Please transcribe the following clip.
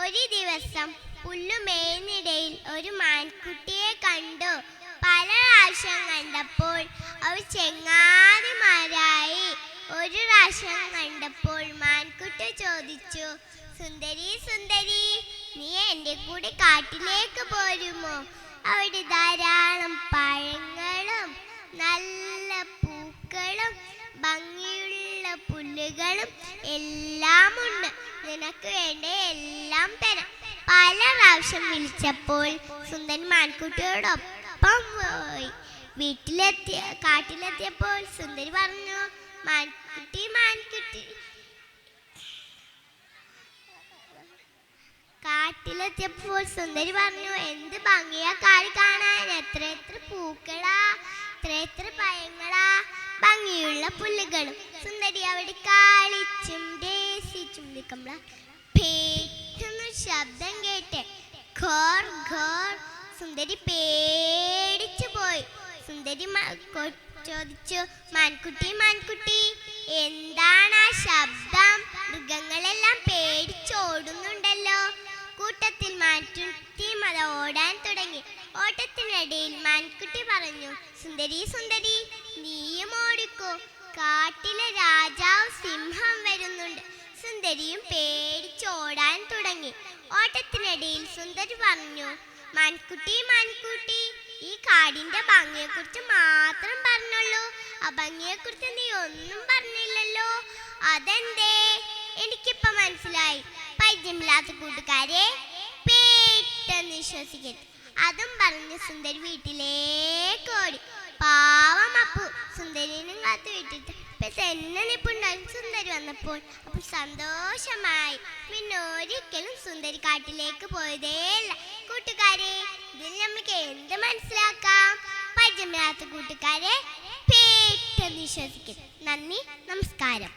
ഒരു ദിവസം പുല്ലുമേയുന്നിടയിൽ ഒരു മാൻകുട്ടിയെ കണ്ടു. പല പ്രാവശ്യം കണ്ടപ്പോൾ അവ ചെങ്ങാതിമാരായി. ഒരു പ്രാവശ്യം കണ്ടപ്പോൾ മാൻകുട്ടി ചോദിച്ചു, സുന്ദരി സുന്ദരി, നീ എൻ്റെ കൂടെ കാട്ടിലേക്ക് പോരുമോ? അവിടെ ധാരാളം പഴങ്ങളും നല്ല പൂക്കളും ഭംഗിയുള്ള പുല്ലുകളും എല്ലാം ഉണ്ട്. നിനക്ക് വേണ്ട എല്ലാം തരാം. പല പ്രാവശ്യം വിളിച്ചപ്പോൾ സുന്ദരൻ മാൻകുട്ടിയോടൊപ്പം പോയി. കാട്ടിലെത്തിയപ്പോൾ സുന്ദരി പറഞ്ഞു, മാൻകുട്ടി മാൻകുട്ടി. കാട്ടിലെത്തിയപ്പോൾ സുന്ദരി പറഞ്ഞു, എന്ത് ഭംഗിയാ കാട് കാണാൻ, എത്ര എത്ര പൂക്കളാ, എത്ര പഴങ്ങളാ, ഭംഗിയുള്ള പുല്ലുകളും. സുന്ദരി അവിടെ കളിച്ചും രസിച്ചും നിൽക്കുമ്പോൾ പെട്ടെന്ന് ശബ്ദം കേട്ട് ഘോർ ഘോർ. സുന്ദരി പേടിച്ചു പോയി. സുന്ദരി ചോദിച്ചു, മാൻകുട്ടി മാൻകുട്ടി, എന്താണ് ആ ശബ്ദം? മൃഗങ്ങളെല്ലാം പേടിച്ചോടുന്നുണ്ടല്ലോ. കൂട്ടത്തിൽ മാൻകുട്ടി ഓടാൻ തുടങ്ങി. ഓട്ടത്തിനിടയിൽ മാൻകുട്ടി പറഞ്ഞു, സുന്ദരി സുന്ദരി, നീയും ഓടിക്കോ, കാട്ടിലെ രാജാവ് സിംഹം വരുന്നുണ്ട്. സുന്ദരിയും പേടിച്ചോടാൻ തുടങ്ങി. ഓട്ടത്തിനിടയിൽ സുന്ദരി പറഞ്ഞു, മാൻകുട്ടി മാൻകുട്ടി, ഈ കാടിന്റെ ഭംഗിയെക്കുറിച്ച് മാത്രം പറഞ്ഞുള്ളൂ, ആ ഭംഗിയെക്കുറിച്ച് നീ ഒന്നും പറഞ്ഞില്ലല്ലോ, അതെന്തേ? എനിക്കിപ്പോ മനസ്സിലായി. പരിചയമില്ലാത്ത കൂട്ടുകാരെ പെട്ടെന്ന് വിശ്വസിക്കരുത്. അതും പറഞ്ഞ് സുന്ദരി വീട്ടിലേക്ക് ഓടി. പാവം അപ്പു സുന്ദരിനും കാത്തു വിട്ടിട്ട് തന്നെ നിപ്പുണ്ടായി. സുന്ദരി വന്നപ്പോൾ അപ്പോൾ സന്തോഷമായി. പിന്നെ ഒരിക്കലും സുന്ദരി കാട്ടിലേക്ക് പോയതേയില്ല. കൂട്ടുകാരെ, ഇതിൽ നമുക്ക് എന്ത് മനസ്സിലാക്കാം? പരിചയമില്ലാത്ത കൂട്ടുകാരെ പെട്ടെന്ന് വിശ്വസിക്കരുത്. നന്ദി, നമസ്കാരം.